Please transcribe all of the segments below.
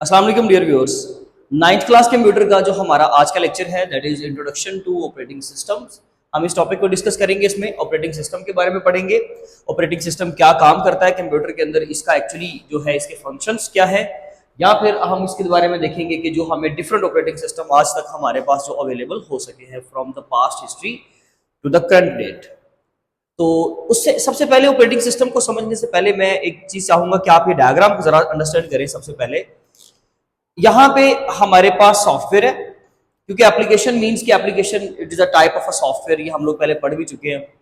अस्सलाम वालेकुम dear viewers. Ninth class computer का जो हमारा आज का लेक्चर है that is introduction to operating systems. हम इस टॉपिक को डिस्कस करेंगे। इसमें ऑपरेटिंग सिस्टम के बारे में पढ़ेंगे। ऑपरेटिंग सिस्टम क्या काम करता है कंप्यूटर के अंदर, इसका एक्चुअली जो है इसके फंक्शंस क्या है, या फिर हम इसके बारे में देखेंगे कि जो हमें डिफरेंट ऑपरेटिंग सिस्टम आज तक हमारे पास जो अवेलेबल हो सके हैं from the past history to the current date. तो उससे सबसे पहले ऑपरेटिंग सिस्टम को समझने से पहले मैं एक चीज चाहूंगा कि आप ये डायग्राम को जरा अंडरस्टैंड करें। सबसे पहले यहाँ पे हमारे पास सॉफ्टवेयर है, क्योंकि एप्लीकेशन मींस कि application it is a type of a software, ये हम लोग पहले पढ़ भी चुके हैं।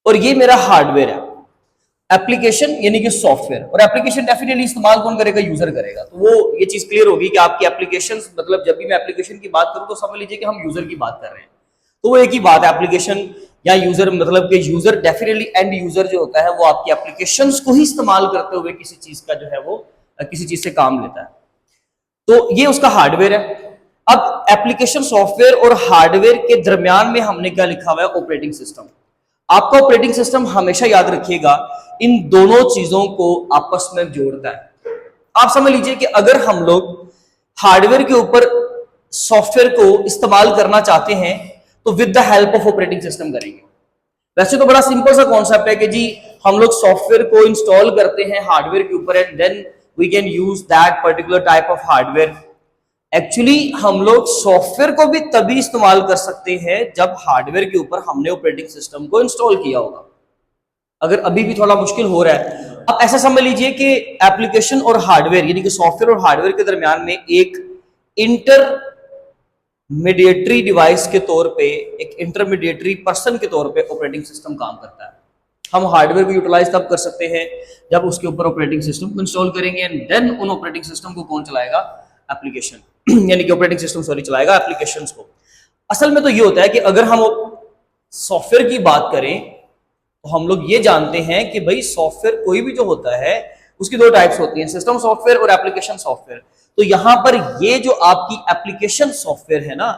और ये मेरा हार्डवेयर है। एप्लीकेशन यानी कि सॉफ्टवेयर, और एप्लीकेशन डेफिनेटली इस्तेमाल कौन करेगा? यूजर करेगा। तो वो ये चीज क्लियर होगी कि आपकी एप्लीकेशन, मतलब जब भी मैं एप्लीकेशन की बात करूं तो समझ लीजिए कि हम यूजर की बात कर रहे हैं। तो वो एक ही बात है, एप्लीकेशन या यूजर, मतलब कि यूजर डेफिनेटली एंड यूजर जो होता है वो आपकी एप्लीकेशंस को ही इस्तेमाल करते हुए किसी चीज का जो है वो किसी चीज से काम लेता है। तो ये उसका हार्डवेयर है। अब एप्लीकेशन सॉफ्टवेयर और हार्डवेयर के दरमियान में हमने क्या लिखा हुआ है? Operating system. आपका ऑपरेटिंग सिस्टम हमेशा याद रखिएगा इन दोनों चीजों को आपस में जोड़ता है। आप समझ लीजिए कि अगर हम लोग हार्डवेयर के ऊपर सॉफ्टवेयर को इस्तेमाल करना चाहते हैं तो with the help of operating system करेंगे। वैसे तो बड़ा सिंपल सा कॉन्सेप्ट है कि जी हम लोग सॉफ्टवेयर को इंस्टॉल करते हैं हार्डवेयर के ऊपर and then we can use that particular type of hardware. Actually हम लोग सॉफ्टवेयर को भी तभी इस्तेमाल कर सकते हैं जब हार्डवेयर के ऊपर हमने ऑपरेटिंग सिस्टम को इंस्टॉल किया होगा। अगर अभी भी थोड़ा मुश्किल हो रहा है, अब ऐसा समझ लीजिए कि एप्लीकेशन और हार्डवेयर यानी कि सॉफ्टवेयर और हार्डवेयर के दरमियान में एक इंटरमीडिएटरी डिवाइस के तौर पे, एक इंटरमीडिएटरी पर्सन के तौर पे ऑपरेटिंग सिस्टम काम करता है। हम हार्डवेयर को यूटिलाइज तब कर सकते हैं जब उसके ऊपर ऑपरेटिंग सिस्टम को इंस्टॉल करेंगे एंड देन उन ऑपरेटिंग सिस्टम को कौन चलाएगा? एप्लीकेशन यानी कि ऑपरेटिंग सिस्टम चलाएगा एप्लीकेशंस को। असल में तो ये होता है कि अगर हम सॉफ्टवेयर की बात करें तो हम लोग ये जानते हैं कि भाई सॉफ्टवेयर कोई भी जो होता है उसकी दो टाइप्स होती हैं, सिस्टम सॉफ्टवेयर और एप्लीकेशन सॉफ्टवेयर। तो यहां पर ये जो आपकी एप्लीकेशन सॉफ्टवेयर है ना,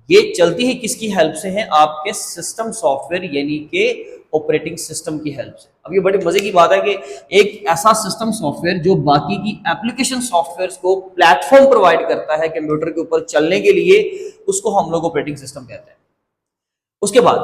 ये चलती है किसकी हेल्प से है? आपके सिस्टम सॉफ्टवेयर यानी कि ऑपरेटिंग सिस्टम की हेल्प से। अब ये बड़ी मजे की बात है कि एक ऐसा सिस्टम सॉफ्टवेयर जो बाकी की एप्लीकेशन सॉफ्टवेयर को प्लेटफॉर्म प्रोवाइड करता है कंप्यूटर के ऊपर चलने के लिए, उसको हम लोग ऑपरेटिंग सिस्टम कहते हैं। उसके बाद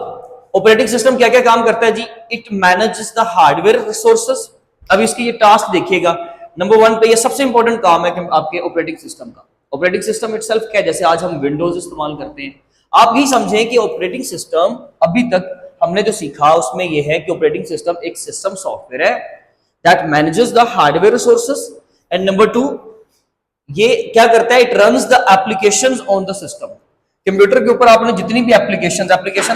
ऑपरेटिंग सिस्टम क्या क्या काम करता है जी? It manages the hardware resources. अब इसकी ये टास्क देखिएगा, नंबर 1 पे ये सबसे इंपॉर्टेंट काम है कि आपके ऑपरेटिंग सिस्टम का। ऑपरेटिंग सिस्टम इटसेल्फ क्या है? जैसे आज हम विंडोज इस्तेमाल करते हैं, आप यही समझें कि ऑपरेटिंग सिस्टम अभी तक हमने जो सीखा उसमें यह है कि ऑपरेटिंग सिस्टम एक सिस्टम सॉफ्टवेयर है that manages the hardware resources and number 2 ये क्या करता है? It runs the applications on the system. Computer के ऊपर आपने जितनी भी एप्लीकेशन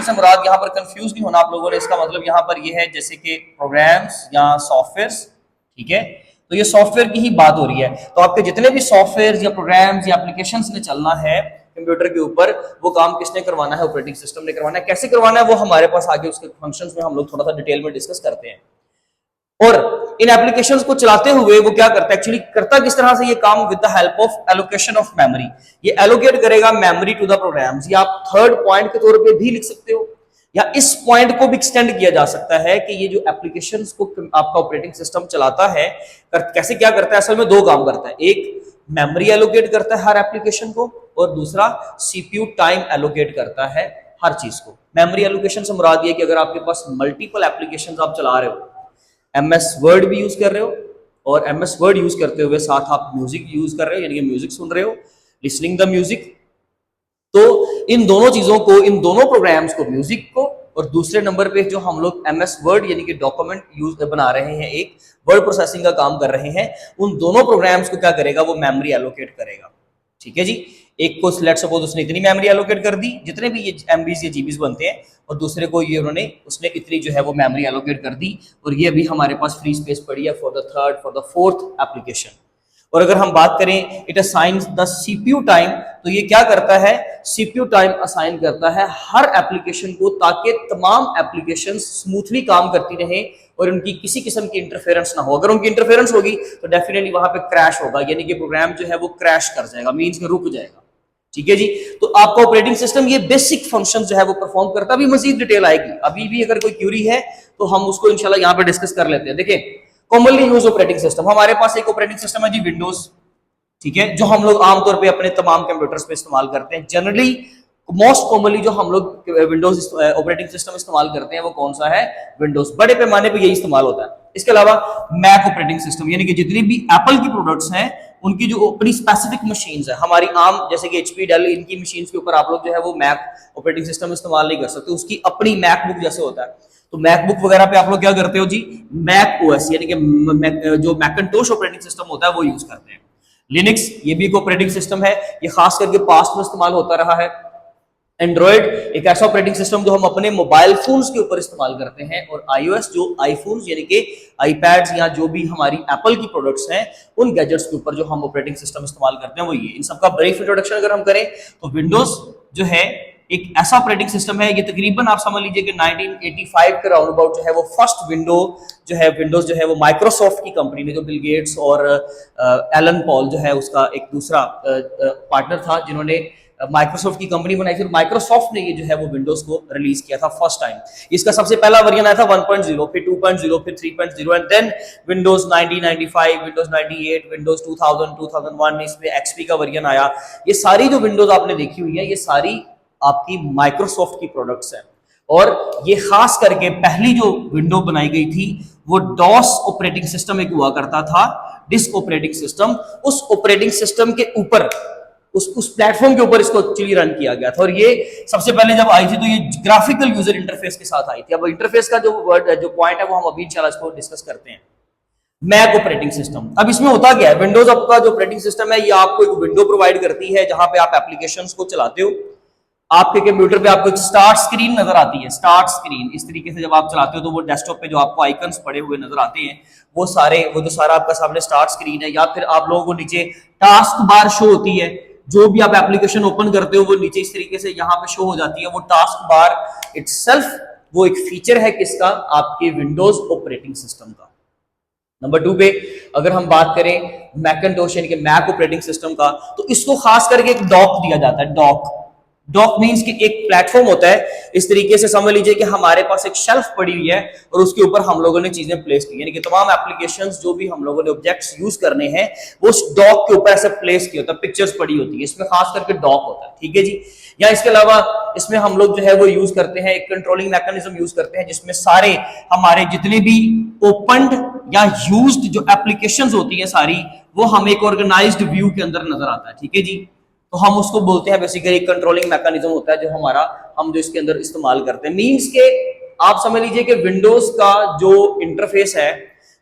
से मुराद, यहाँ पर कंफ्यूज नहीं होना आप लोगों ने, इसका मतलब यहाँ पर ये है जैसे कि प्रोग्राम्स या सॉफ्टवेयर्स, ठीक है? तो ये सॉफ्टवेयर की ही बात हो रही है। तो आपके जितने भी सॉफ्टवेयर या प्रोग्राम्स या एप्लीकेशंस ने चलना है कंप्यूटर के ऊपर, वो काम किसने करवाना है? ऑपरेटिंग सिस्टम ने करवाना है। कैसे करवाना है वो हमारे पास आगे उसके फंक्शंस में हम लोग थोड़ा सा डिटेल में डिस्कस करते हैं। और इन एप्लीकेशंस को चलाते हुए वो क्या करता है? एक्चुअली करता किस तरह से ये काम? With the help of allocation of memory. ये एलोकेट करेगा मेमोरी टू द प्रोग्राम्स। ये आप थर्ड पॉइंट के तौर पे भी लिख सकते हो, या इस पॉइंट को भी एक्सटेंड किया जा सकता है कि ये जो एप्लीकेशंस को आपका ऑपरेटिंग सिस्टम चलाता है कैसे क्या करता है? असल में दो काम करता है। एक मेमोरी एलोकेट करता है हर एप्लीकेशन को, और दूसरा सीपीयू टाइम एलोकेट करता है हर चीज को। मेमोरी एलोकेशन से मुराद ये कि अगर आपके पास मल्टीपल एप्लीकेशंस आप चला रहे हो, MS वर्ड भी यूज कर रहे हो और MS वर्ड यूज करते हुए साथ आप म्यूजिक यूज कर रहे हो, यानी कि म्यूजिक सुन रहे हो, लिसनिंग द म्यूजिक, तो इन दोनों चीजों को, इन दोनों प्रोग्राम्स को, म्यूजिक को, और दूसरे नंबर पे जो हम लोग MS वर्ड यानी कि डॉक्यूमेंट यूज बना रहे हैं, एक वर्ड प्रोसेसिंग का काम कर रहे हैं, उन दोनों प्रोग्राम्स को क्या करेगा? वो मेमोरी एलोकेट करेगा। ठीक है जी। एक को लेट्स सपोज उसने इतनी मेमोरी एलोकेट कर दी, जितने भी ये MBs या GBs बनते हैं, और दूसरे को ये उसने इतनी जो है वो मेमोरी एलोकेट कर दी, और ये अभी हमारे पास फ्री स्पेस पड़ी है for the third, for the fourth application. और अगर हम बात करें it assigns the CPU time, तो ये क्या करता है? CPU टाइम असाइन करता है हर एप्लीकेशन को, ताकि तमाम एप्लीकेशन स्मूथली काम करती रहे और उनकी किसी किस्म की इंटरफेरेंस ना हो। अगर उनकी इंटरफेरेंस होगी तो डेफिनेटली वहां पे क्रैश होगा, यानी कि प्रोग्राम जो है वो क्रैश कर जाएगा, मींस में रुक जाएगा। ठीक है जी। तो आपका ऑपरेटिंग सिस्टम ये बेसिक फंक्शन जो है वो परफॉर्म करता है। अभी मजीद डिटेल आएगी, अभी भी अगर कोई क्यूरी है तो हम उसको इंशाल्लाह यहाँ पे डिस्कस कर लेते हैं। देखिए, कॉमनली यूज ऑपरेटिंग सिस्टम, हमारे पास एक ऑपरेटिंग सिस्टम है जी विंडोज, ठीक है, जो हम लोग आमतौर पे अपने तमाम कंप्यूटर्स पे इस्तेमाल करते हैं। जनरली मोस्ट कॉमनली जो हम लोग विंडोज ऑपरेटिंग सिस्टम इस्तेमाल करते हैं वो कौन सा है, विंडोज। बड़े पैमाने पे यही इस्तेमाल होता है। इसके अलावा मैक ऑपरेटिंग सिस्टम, यानी कि जितनी भी एप्पल की प्रोडक्ट्स हैं उनकी जो अपनी स्पेसिफिक मशीन्स है, हमारी आम जैसे कि एचपी, डेल, इनकी मशीन्स के ऊपर आप लोग जो है वो मैक ऑपरेटिंग सिस्टम इस्तेमाल नहीं कर सकते, उसकी अपनी मैकबुक जैसे होता है। तो मैकबुक वगैरह पे आप लोग क्या करते हो जी, मैक ओएस यानी कि जो मैकिंटोश ऑपरेटिंग सिस्टम होता है वो यूज करते हैं। लिनक्स ये भी एक ऑपरेटिंग सिस्टम है, ये खास करके पास्ट में इस्तेमाल होता रहा है। एंड्रॉइड एक ऐसा ऑपरेटिंग सिस्टम जो हम अपने मोबाइल फोन्स के ऊपर इस्तेमाल करते हैं, और iOS जो आईफोन्स यानी कि आईपैड्स या जो भी हमारी एप्पल की प्रोडक्ट्स हैं उन गैजेट्स के ऊपर जो हम ऑपरेटिंग सिस्टम इस्तेमाल करते हैं वो ये। इन सबका ब्रीफ इंट्रोडक्शन अगर हम करें तो विंडोज जो है एक ऐसा ऑपरेटिंग सिस्टम है, ये तकरीबन आप समझ लीजिए कि 1985 के राउंड अबाउट जो है वो फर्स्ट विंडो जो है विंडोज जो है वो माइक्रोसॉफ्ट की कंपनी ने, जो बिल गेट्स और एलन पॉल जो है उसका एक दूसरा पार्टनर था जिन्होंने माइक्रोसॉफ्ट की कंपनी बनाई, फिर माइक्रोसॉफ्ट ने ये जो है वो विंडोज को रिलीज किया था फर्स्ट टाइम। इसका सबसे पहला वर्जन आया था 1.0, फिर 2.0, फिर 3.0 and then Windows 1995, Windows 98, Windows 2000, 2001 में इसमें एक्सपी का वर्जन आया। ये सारी जो विंडोज आपने देखी हुई है ये सारी आपकी माइक्रोसॉफ्ट की प्रोडक्ट्स हैं, और ये खास करके पहली जो विंडो बनाई गई थी वो डॉस ऑपरेटिंग सिस्टम एक हुआ करता था, डिस्क ऑपरेटिंग सिस्टम। उस ऑपरेटिंग सिस्टम के ऊपर उस प्लेटफॉर्म के ऊपर इसको एक्चुअली रन किया गया था, और ये सबसे पहले जब आई थी तो ये ग्राफिकल यूजर इंटरफेस के साथ आई थी। अब इंटरफेस का जो पॉइंट है वो हम अभी इंशाल्लाह इसको डिस्कस करते हैं। मैक ऑपरेटिंग सिस्टम, अब इसमें होता क्या है, विंडोज आपका जो ऑपरेटिंग सिस्टम है ये आपको एक विंडो प्रोवाइड करती है जहां पे आप एप्लीकेशंस को चलाते हो। आपके कंप्यूटर पे आपको एक स्टार्ट स्क्रीन नजर आती है, स्टार्ट स्क्रीन इस तरीके से जब आप चलाते हो तो वो डेस्कटॉप पे जो आपको आइकन्स पड़े हुए नजर आते हैं वो जो सारा आपका सामने स्टार्ट स्क्रीन है, या फिर आप लोगों को नीचे टास्क बार शो होती है, जो भी आप एप्लीकेशन ओपन करते हो वो नीचे इस तरीके से यहाँ पे शो हो जाती है। वो टास्क बार इटसेल्फ वो एक फीचर है किसका, आपके विंडोज ऑपरेटिंग सिस्टम का। नंबर 2 पे अगर हम बात करें मैकिंटोश यानी कि मैक ऑपरेटिंग सिस्टम का, तो इसको खास करके एक डॉक दिया जाता है। डॉक मींस कि एक प्लेटफॉर्म होता है, इस तरीके से समझ लीजिए कि हमारे पास एक शेल्फ पड़ी हुई है और उसके ऊपर हम लोगों ने चीजें प्लेस की, यानी कि तमाम एप्लीकेशंस जो भी हम लोगों ने ऑब्जेक्ट्स यूज करने हैं वो उस डॉक के ऊपर ऐसे प्लेस किया होता है, पिक्चर्स पड़ी होती है, इसमें खास करके डॉक होता है। ठीक है जी। या इसके अलावा इसमें हम लोग जो है वो यूज करते हैं एक कंट्रोलिंग मैकेनिज्म यूज करते हैं जिसमें सारे हमारे जितने भी ओपन्ड या यूज्ड जो एप्लीकेशंस होती है सारी वो हमें एक ऑर्गेनाइज्ड व्यू के अंदर नजर आता है। ठीक है जी। तो हम उसको बोलते हैं बेसिकली एक कंट्रोलिंग मैकेनिज्म होता है जो हम जो इसके अंदर इस्तेमाल करते हैं। मींस के आप समझ लीजिए कि विंडोज का जो इंटरफेस है,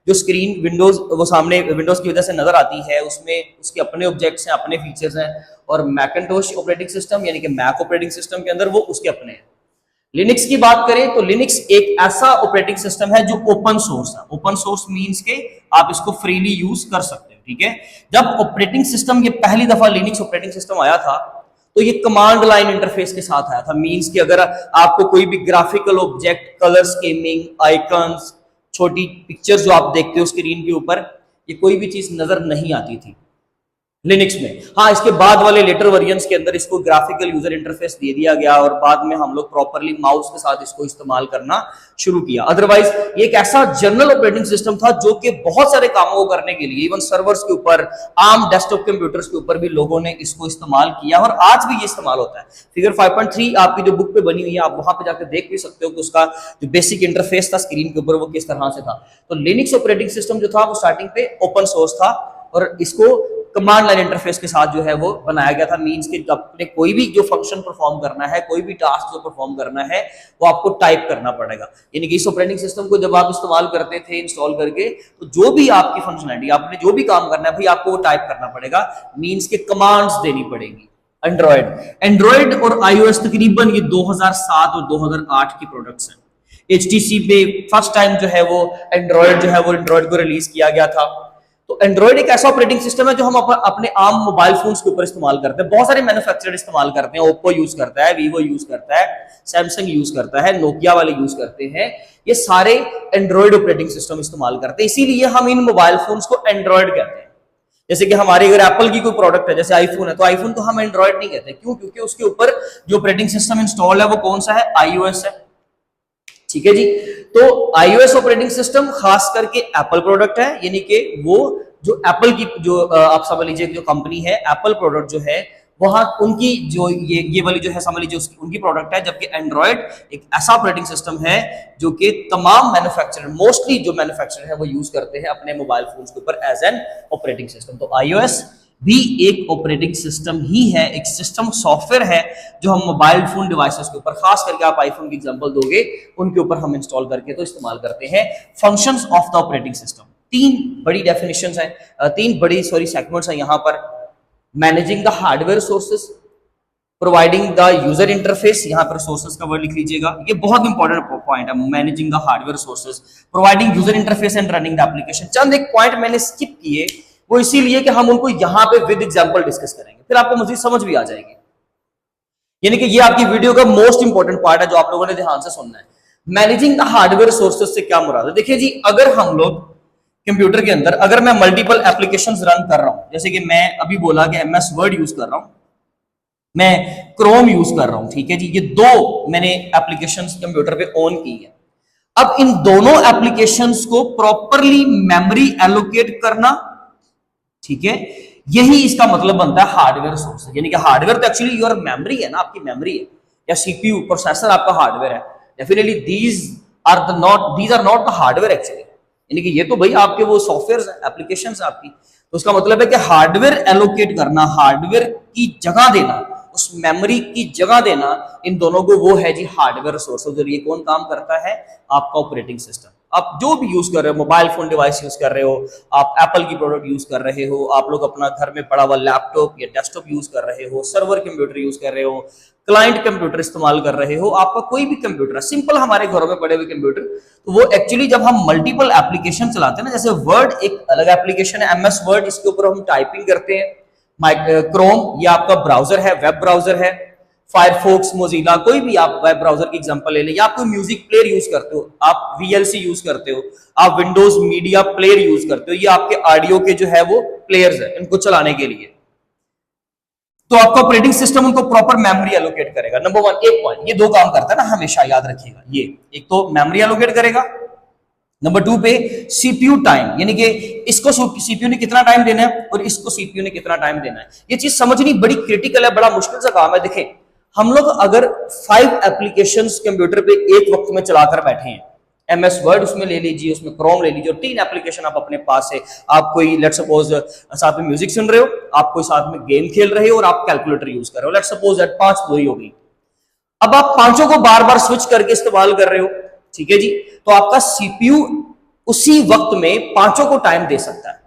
जो स्क्रीन विंडोज वो सामने विंडोज की वजह से नजर आती है, उसमें उसके अपने ऑब्जेक्ट्स हैं, अपने फीचर्स हैं, और मैकिंटोश ऑपरेटिंग सिस्टम यानी कि मैक ऑपरेटिंग सिस्टम के अंदर वो उसके अपने हैं। लिनक्स की बात करें तो लिनक्स एक ऐसा ऑपरेटिंग सिस्टम है जो ओपन सोर्स है। ओपन सोर्स मींस के आप इसको फ्रीली यूज कर सकते हो। ठीक है। जब ऑपरेटिंग सिस्टम ये पहली दफा लिनक्स ऑपरेटिंग सिस्टम आया था तो ये कमांड लाइन इंटरफेस के साथ आया था। मींस कि अगर आपको कोई भी graphical object, colour scheming, icons, छोटी पिक्चर्स जो आप देखते हो स्क्रीन के ऊपर, ये कोई भी चीज नजर नहीं आती थी लिनक्स में। हाँ, इसके बाद वाले लेटर वेरिएंट्स के अंदर इसको ग्राफिकल यूजर इंटरफेस दे दिया गया और बाद में हम लोग प्रॉपरली माउस के साथ इसको इस्तेमाल करना शुरू किया। अदरवाइज ये एक ऐसा जनरल ऑपरेटिंग सिस्टम था जो कि बहुत सारे कामों को करने के लिए, इवन सर्वर्स के ऊपर, आम डेस्कटॉप कंप्यूटर्स के ऊपर भी लोगों ने इसको इस्तेमाल किया और आज भी ये इस्तेमाल होता है। फिगर 5.3 आपकी जो बुक पे बनी हुई है, आप वहां पे जाकर देख भी सकते हो कि उसका जो बेसिक इंटरफेस था स्क्रीन के ऊपर वो किस तरह से था। तो लिनक्स ऑपरेटिंग सिस्टम जो था वो स्टार्टिंग पे ओपन सोर्स था और इसको कमांड लाइन इंटरफेस के साथ जो है वो बनाया गया था। मींस कि आपने कोई भी जो फंक्शन परफॉर्म करना है, कोई भी टास्क जो परफॉर्म करना है, वो आपको टाइप करना पड़ेगा। यानी कि इस ऑपरेटिंग सिस्टम को जब आप इस्तेमाल करते थे इंस्टॉल करके, तो जो भी आपकी फंक्शनलिटी, आपने जो भी काम करना है भाई आपको वो टाइप करना पड़ेगा। मींस के कमांड्स देनी पड़ेगी। एंड्रॉइड और iOS तकरीबन ये 2007 और 2008 की प्रोडक्ट्स हैं। HTC पे फर्स्ट टाइम जो है वो एंड्रॉइड को रिलीज किया गया था। तो एंड्रॉइड एक ऐसा ऑपरेटिंग सिस्टम है जो हम अपने आम मोबाइल फोन्स के ऊपर इस्तेमाल करते हैं। बहुत सारे मैन्युफैक्चरर इस्तेमाल करते हैं। ओप्पो यूज करता है, वीवो यूज करता है, सैमसंग यूज करता है, नोकिया वाले यूज करते हैं। ये सारे एंड्रॉइड ऑपरेटिंग सिस्टम इस्तेमाल करते हैं, इसीलिए हम इन मोबाइल फोन्स को एंड्रॉइड कहते हैं। जैसे कि हमारे अगर एप्पल की कोई प्रोडक्ट है, जैसे आईफोन है, तो आईफोन को हम एंड्रॉइड नहीं कहते। क्यों? क्योंकि उसके ऊपर जो ऑपरेटिंग सिस्टम इंस्टॉल है वो कौन सा है? iOS है। ठीक है जी। तो iOS ऑपरेटिंग सिस्टम खास करके एप्पल प्रोडक्ट है, यानी कि वो जो एप्पल की जो आप समझ लीजिए जो कंपनी है एप्पल प्रोडक्ट जो है वहां उनकी जो ये वाली जो है समझ लीजिए उनकी प्रोडक्ट है, जबकि एंड्रॉयड एक ऐसा ऑपरेटिंग सिस्टम है जो कि तमाम मैन्युफैक्चरर मोस्टली जो मैन्युफैक्चरर है वो यूज करते हैं अपने मोबाइल फोन्स के ऊपर एज एन ऑपरेटिंग सिस्टम। तो iOS भी एक ऑपरेटिंग सिस्टम ही है, एक सिस्टम सॉफ्टवेयर है जो हम मोबाइल फोन डिवाइसेस के ऊपर, खास करके आप आईफोन की एग्जांपल दोगे उनके ऊपर हम इंस्टॉल करके तो इस्तेमाल करते हैं। Functions of the operating system, तीन बड़ी डेफिनेशंस हैं, तीन बड़ी सेगमेंट्स हैं यहाँ पर। Managing the hardware sources, providing the user interface, यहाँ पर सोर्सेस का वर्ड लिख लीजिएगा, ये बहुत इंपॉर्टेंट पॉइंट है। Managing the hardware sources, providing user interface and running the application. चंद एक पॉइंट मैंने स्किप किए, वो इसीलिए कि हम उनको यहाँ पे विद एग्जांपल डिस्कस करेंगे, फिर आपको मजीद समझ भी आ जाएगी। यानी कि ये आपकी वीडियो का मोस्ट इंपॉर्टेंट पार्ट है जो आप लोगों ने ध्यान से सुनना है। मैनेजिंग द हार्डवेयर सोर्सेस से क्या मुराद है? देखिए जी, अगर हम लोग कंप्यूटर के अंदर अगर मैं मल्टीपल एप्लीकेशंस रन कर रहा हूं, जैसे कि मैं अभी बोला कि MS वर्ड यूज कर रहा हूं, मैं क्रोम यूज कर रहा हूं, ठीक है जी, ये दो मैंने एप्लीकेशंस कंप्यूटर पे ऑन की है। अब इन दोनों एप्लीकेशंस को प्रॉपरली मेमोरी एलोकेट करना, ठीक है, यही इसका मतलब बनता है हार्डवेयर सोर्स। यानी कि हार्डवेयर तो एक्चुअली योर मेमोरी है ना, आपकी मेमोरी है, या CPU प्रोसेसर आपका हार्डवेयर है। Definitely these are not the hardware actually, यानी कि ये तो भाई आपके वो सॉफ्टवेयर हैं, एप्लीकेशंस आपकी। तो उसका मतलब है कि हार्डवेयर एलोकेट करना, हार्डवेयर की जगह देना, उस मेमोरी की जगह देना, इन दोनों को वो है जी हार्डवेयर सोर्स। और ये कौन काम करता है? आपका ऑपरेटिंग सिस्टम। आप जो भी यूज कर रहे हो, मोबाइल फोन डिवाइस यूज कर रहे हो, आप एप्पल की प्रोडक्ट यूज कर रहे हो, आप लोग अपना घर में पड़ा हुआ लैपटॉप या डेस्कटॉप यूज कर रहे हो, सर्वर कंप्यूटर यूज कर रहे हो, क्लाइंट कंप्यूटर इस्तेमाल कर रहे हो, आपका कोई भी कंप्यूटर है, सिंपल हमारे घरों में पड़े हुए कंप्यूटर, तो वो एक्चुअली जब हम मल्टीपल एप्लीकेशन चलाते हैं ना, जैसे वर्ड एक अलग एप्लीकेशन है MS वर्ड, इसके ऊपर हम टाइपिंग करते हैं। क्रोम ये आपका ब्राउजर है, वेब ब्राउजर है, फायरफॉक्स, मोजिला, कोई भी आप वेब ब्राउजर की एग्जांपल ले लें, या आप कोई म्यूजिक प्लेयर यूज करते हो, आप VLC यूज करते हो, आप विंडोज मीडिया प्लेयर यूज करते हो, ये आपके ऑडियो के जो है वो प्लेयर्स है, इनको चलाने के लिए तो आपका ऑपरेटिंग सिस्टम उनको प्रॉपर मेमोरी एलोकेट करेगा। नंबर 1 एक पॉइंट, ये दो काम करता है ना, हमेशा याद रखिएगा, ये एक तो मेमोरी एलोकेट करेगा, नंबर 2 पे CPU टाइम, यानी कि इसको CPU ने कितना टाइम देना है और इसको CPU ने कितना टाइम देना है। ये चीज समझनी बड़ी क्रिटिकल है, बड़ा मुश्किल सा काम है। देखें, हम लोग अगर 5 एप्लीकेशंस कंप्यूटर पे एक वक्त में चलाकर बैठे हैं, MS वर्ड उसमें ले लीजिए, उसमें क्रोम ले लीजिए, और 3 एप्लीकेशन आप अपने पास है, आप कोई लेट्स सपोज साथ में म्यूजिक सुन रहे हो, आप कोई साथ में गेम खेल रहे हो, और आप कैलकुलेटर यूज कर रहे हो, लेट्स सपोज दैट 5 पूरी हो गई। अब आप पांचों को बार बार स्विच करके इस्तेमाल कर रहे हो, ठीक है जी, तो आपका CPU उसी वक्त में पांचों को टाइम दे सकता है,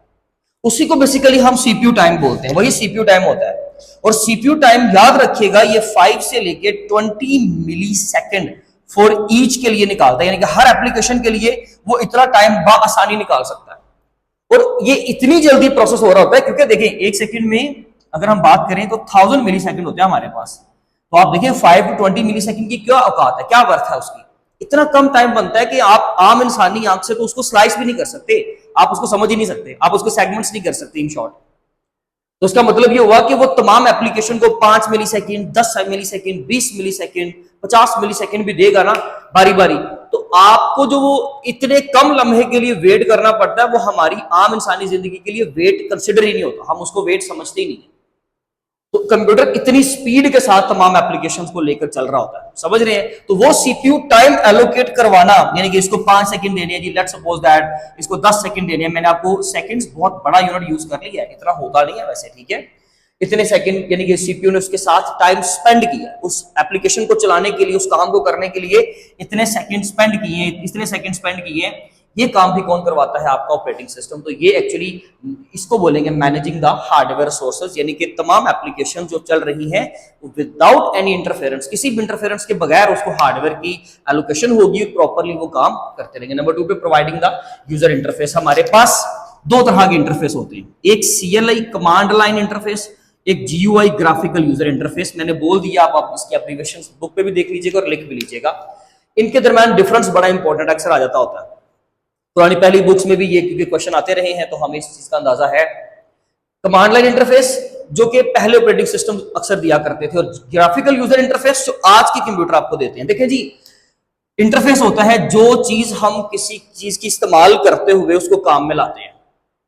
उसी को बेसिकली हम CPU टाइम बोलते हैं, वही CPU टाइम होता है। और CPU टाइम याद रखिएगा, ये 5 से लेके 20 मिली सेकेंड फॉर ईच के लिए निकालता है, यानी कि हर एप्लीकेशन के लिए वो इतना टाइम आसानी निकाल सकता है। और ये इतनी जल्दी प्रोसेस हो रहा होता है क्योंकि देखिए, एक सेकंड में अगर हम बात करें तो 1000 मिली सेकेंड होते हैं हमारे पास, तो आप देखिए 5 to 20 मिली सेकेंड की क्या औकात है, क्या वर्थ है उसकी। इतना कम टाइम बनता है कि आप आम इंसानी आंख से तो उसको स्लाइस भी नहीं कर सकते, आप उसको समझ ही नहीं सकते, आप उसको सेगमेंट्स नहीं कर सकते इन शॉर्ट। तो उसका मतलब ये हुआ कि वो तमाम एप्लीकेशन को 5 मिली सेकेंड, 10 मिली सेकेंड, 20 मिली सेकेंड, 50 मिली सेकेंड भी देगा ना बारी बारी, तो आपको जो वो इतने कम लम्हे के लिए वेट करना पड़ता है, वो हमारी आम इंसानी जिंदगी के लिए वेट कंसिडर ही नहीं होता, हम उसको वेट समझते ही नहीं। तो कंप्यूटर इतनी स्पीड के साथ तमाम एप्लीकेशंस को लेकर चल रहा होता है, समझ रहे हैं। तो वो CPU टाइम एलोकेट करवाना, यानी कि इसको 5 सेकंड देने हैं जी, लेट्स सपोज दैट इसको 10 सेकंड देने हैं, मैंने आपको सेकंड्स बहुत बड़ा यूनिट यूज कर लिया है, इतना होता नहीं है वैसे, ठीक है, इतने सेकंड, यानी कि CPU ने उसके साथ टाइम स्पेंड किया, उस एप्लीकेशन को चलाने के लिए, उस काम को करने के लिए इतने सेकंड स्पेंड किए, इतने सेकंड स्पेंड किए। ये काम भी कौन करवाता है? आपका ऑपरेटिंग सिस्टम। तो ये एक्चुअली इसको बोलेंगे मैनेजिंग द हार्डवेयर सोर्सेज, यानी कि तमाम एप्लीकेशन जो चल रही हैं विदाउट एनी इंटरफेरेंस, किसी भी इंटरफेरेंस के बगैर उसको हार्डवेयर की एलोकेशन होगी, प्रॉपर्ली वो काम करते रहेंगे। नंबर 2 पे प्रोवाइडिंग द यूजर इंटरफेस। हमारे पास दो तरह के इंटरफेस होते हैं, एक CLI कमांड लाइन इंटरफेस, एक GUI ग्राफिकल यूजर इंटरफेस। मैंने बोल दिया, आप इसकी एप्लीकेशन बुक पे भी देख लीजिएगा और लिख भी लीजिएगा। इनके दरमियान डिफरेंस बड़ा इंपॉर्टेंट अक्सर आ जाता होता है, पुरानी पहली बुक्स में भी ये क्योंकि क्वेश्चन आते रहे हैं तो हमें इस चीज का अंदाजा है। कमांड लाइन इंटरफेस जो कि पहले ऑपरेटिंग सिस्टम अक्सर दिया करते थे, और ग्राफिकल यूजर इंटरफेस जो आज के कंप्यूटर आपको देते हैं। देखिए जी, इंटरफेस होता है जो चीज हम किसी चीज की इस्तेमाल करते हुए उसको काम में लाते हैं,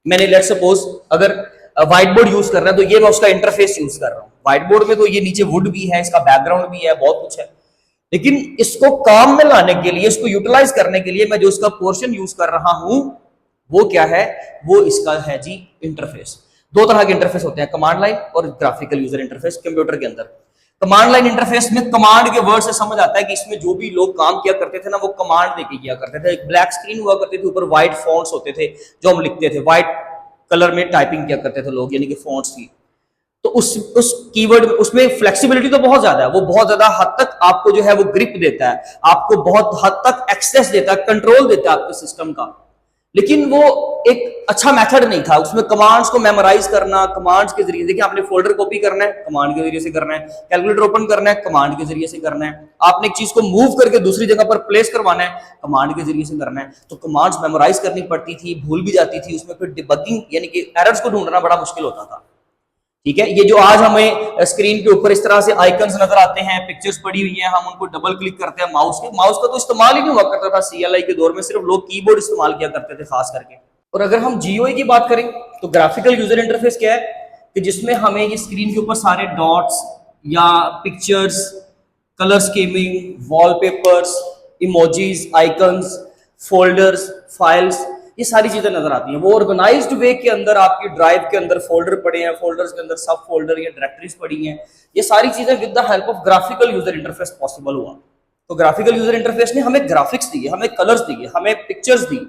मैंने लेट सपोज अगर व्हाइट बोर्ड यूज कर रहा है तो ये मैं उसका इंटरफेस यूज कर रहा हूँ। व्हाइट बोर्ड में तो ये नीचे वुड भी है, इसका बैकग्राउंड भी है, बहुत कुछ है, लेकिन इसको काम में लाने के लिए, इसको यूटिलाइज करने के लिए मैं जो इसका पोर्शन यूज कर रहा हूं वो क्या है, वो इसका है जी इंटरफेस। दो तरह के इंटरफेस होते हैं, कमांड लाइन और ग्राफिकल यूजर इंटरफेस कंप्यूटर के अंदर। कमांड लाइन इंटरफेस में कमांड के वर्ड से समझ आता है कि इसमें जो भी लोग काम किया करते थे ना, वो कमांड देके किया करते थे। एक ब्लैक स्क्रीन हुआ करती थी, ऊपर व्हाइट फॉन्ट्स होते थे जो हम लिखते थे, व्हाइट कलर में टाइपिंग किया करते थे लोग, यानी कि फॉन्ट्स थी। तो उस कीवर्ड में, उसमें फ्लेक्सिबिलिटी तो बहुत ज्यादा है, वो बहुत ज्यादा हद तक आपको जो है वो ग्रिप देता है, आपको बहुत हद तक एक्सेस देता है, कंट्रोल देता है आपके सिस्टम का। लेकिन वो एक अच्छा मेथड नहीं था, उसमें कमांड्स को मेमोराइज करना, कमांड्स के जरिए, देखिए आपने फोल्डर कॉपी करना है, कमांड के जरिए से करना है, कैलकुलेटर ओपन करना है, कमांड के जरिए से करना है, आपने एक चीज को मूव करके दूसरी जगह पर प्लेस करवाना है, कमांड के जरिए से करना है। तो कमांड्स मेमोराइज करनी पड़ती थी, भूल भी जाती थी, उसमें फिर डिबगिंग यानी कि एरर्स को ढूंढना बड़ा मुश्किल होता था। ठीक है, ये जो आज हमें स्क्रीन के ऊपर इस तरह से आइकन्स नजर आते हैं, पिक्चर्स पड़ी हुई हैं, हम उनको डबल क्लिक करते हैं माउस के, माउस का तो इस्तेमाल ही नहीं हुआ करता था CLI के दौर में, सिर्फ लोग कीबोर्ड इस्तेमाल किया करते थे खास करके। और अगर हम GUI की बात करें तो ग्राफिकल यूजर इंटरफेस क्या है कि जिसमें हमें ये स्क्रीन के ऊपर सारे डॉट्स या pictures, colour scheming, wallpapers, emojis, icons, folders, files, ये सारी चीजें नजर आती हैं। वो ऑर्गेनाइज्ड वे के अंदर आपकी ड्राइव के अंदर फोल्डर पड़े हैं, फोल्डर्स के अंदर सब फोल्डर या डायरेक्टरीज पड़ी हैं, ये सारी चीजें with the help of graphical user interface possible हुआ। तो ग्राफिकल यूजर इंटरफेस ने हमें ग्राफिक्स दिए, हमें कलर्स दिए, हमें पिक्चर्स दी,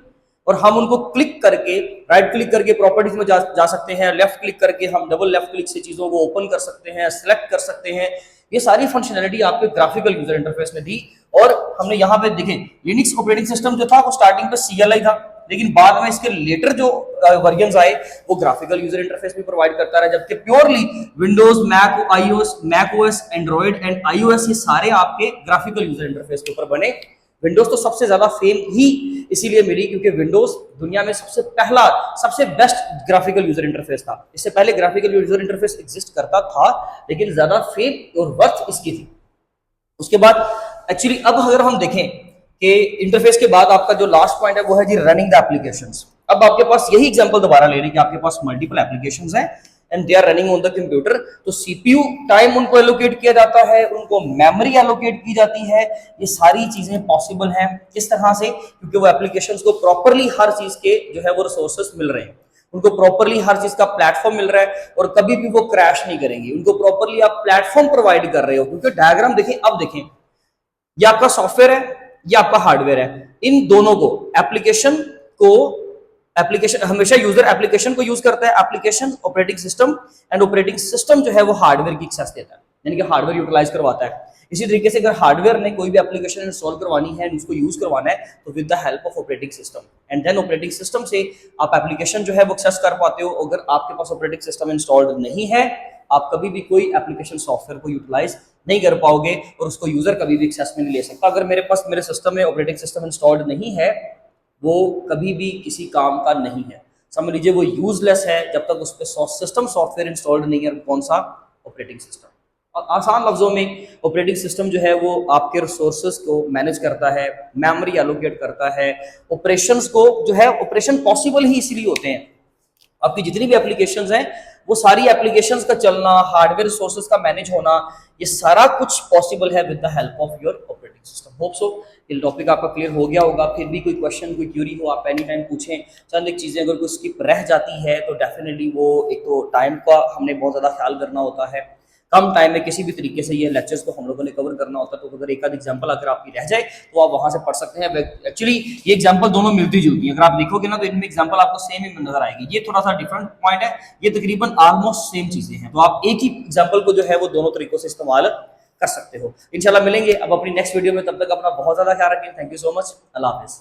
और हम उनको क्लिक करके, राइट क्लिक करके प्रॉपर्टीज में जा सकते हैं, लेफ्ट क्लिक करके हम डबल लेफ्ट क्लिक से चीजों को ओपन कर सकते हैं, सिलेक्ट कर सकते हैं। ये सारी फंक्शनैलिटी आपके ग्राफिकल यूजर इंटरफेस ने दी। और हमने यहाँ पे देखें, लिनक्स ऑपरेटिंग सिस्टम जो था वो स्टार्टिंग पे CLI था, लेकिन बाद में इसके लेटर जो वर्जन्स आए वो ग्राफिकल यूजर इंटरफेस भी प्रोवाइड करता रहा, जबकि purely Windows, Mac OS, Android and iOS ये सारे आपके ग्राफिकल यूजर इंटरफेस के ऊपर बने। विंडोज तो सबसे ज्यादा फेम ही इसीलिए मिली क्योंकि विंडोज दुनिया में सबसे पहला, सबसे बेस्ट ग्राफिकल यूजर इंटरफेस था। इससे पहले ग्राफिकल यूजर इंटरफेस एग्जिस्ट करता था, लेकिन ज्यादा फेम और वर्थ इसकी थी। उसके बाद एक्चुअली अब अगर हम देखें कि इंटरफेस के बाद आपका जो लास्ट पॉइंट है वो है जी रनिंग द एप्लीकेशंस। अब आपके पास यही एग्जांपल दोबारा ले लें कि आपके पास मल्टीपल एप्लीकेशंस हैं and they are running on the computer, तो CPU टाइम उनको एलोकेट किया जाता है, उनको मेमोरी एलोकेट की जाती है। ये सारी चीजें पॉसिबल हैं किस तरह से, क्योंकि वो एप्लीकेशंस को प्रॉपरली हर चीज के जो है वो रिसोर्सेस मिल रहे हैं, उनको प्रॉपरली हर चीज का प्लेटफॉर्म मिल रहा है और कभी भी वो क्रैश नहीं करेंगी, उनको प्रॉपरली आप प्लेटफॉर्म प्रोवाइड कर रहे हो। क्योंकि डायग्राम देखें, अब देखें, ये आपका सॉफ्टवेयर है, ये आपका हार्डवेयर है, इन दोनों को एप्लीकेशन हमेशा यूजर एप्लीकेशन को यूज करता है, application operating system, and operating system जो है वो हार्डवेयर की एक्सेस देता है, यानी कि हार्डवेयर यूटिलाइज करवाता है। इसी तरीके से अगर हार्डवेयर ने कोई भी एप्लीकेशन इंस्टॉल करवानी है, उसको यूज करवाना है, तो with the help of operating system, and then operating system से आप एप्लीकेशन जो है वो एक्सेस कर पाते हो। अगर आपके पास ऑपरेटिंग सिस्टम इंस्टॉल्ड नहीं है, आप कभी भी कोई एप्लीकेशन सॉफ्टवेयर को यूटिलाइज नहीं कर पाओगे और उसको यूजर कभी भी एक्सेस में नहीं ले सकता। अगर मेरे पास मेरे सिस्टम में ऑपरेटिंग सिस्टम इंस्टॉल्ड नहीं है, वो कभी भी किसी काम का नहीं है, समझ लीजिए वो यूजलेस है जब तक उस पर सिस्टम सॉफ्टवेयर इंस्टॉल्ड नहीं है। कौन सा? Operating system. और आसान लफ्जों में ऑपरेटिंग सिस्टम जो है वो आपके रिसोर्सेज को मैनेज करता है, मेमोरी एलोकेट करता है, ऑपरेशंस को जो है, ऑपरेशन पॉसिबल ही इसीलिए होते हैं। आपकी जितनी भी एप्लीकेशंस हैं वो सारी एप्लीकेशंस का चलना, हार्डवेयर रिसोर्सेज का मैनेज होना, ये सारा कुछ पॉसिबल है with the help of your operating system. Hope so ये टॉपिक आपका क्लियर हो गया होगा। फिर भी कोई क्वेश्चन, कोई क्यूरी हो, आप एनी टाइम पूछें। चंद एक चीज़ें अगर कोई स्किप रह जाती है तो डेफिनेटली वो, एक तो टाइम का हमने बहुत ज़्यादा ख्याल करना होता है, कम टाइम में किसी भी तरीके से ये लेक्चर्स को हम लोगों ने कवर करना होता है, तो अगर एक आध एग्जांपल अगर आपकी रह जाए तो आप वहां से पढ़ सकते हैं। एक्चुअली ये एग्जांपल दोनों मिलती जुलती हैं, अगर आप देखोगे ना तो इनमें एग्जांपल आपको सेम ही नजर आएगी। ये थोड़ा सा डिफरेंट पॉइंट है, ये तकरीबन ऑलमोस्ट सेम चीजें हैं, तो आप एक ही एग्जाम्पल को जो है वो दोनों तरीकों से इस्तेमाल कर सकते हो। इंशाल्लाह मिलेंगे अब अपनी नेक्स्ट वीडियो में, तब तक अपना बहुत ज्यादा ख्याल रखें। Thank you so much, Allah Hafiz.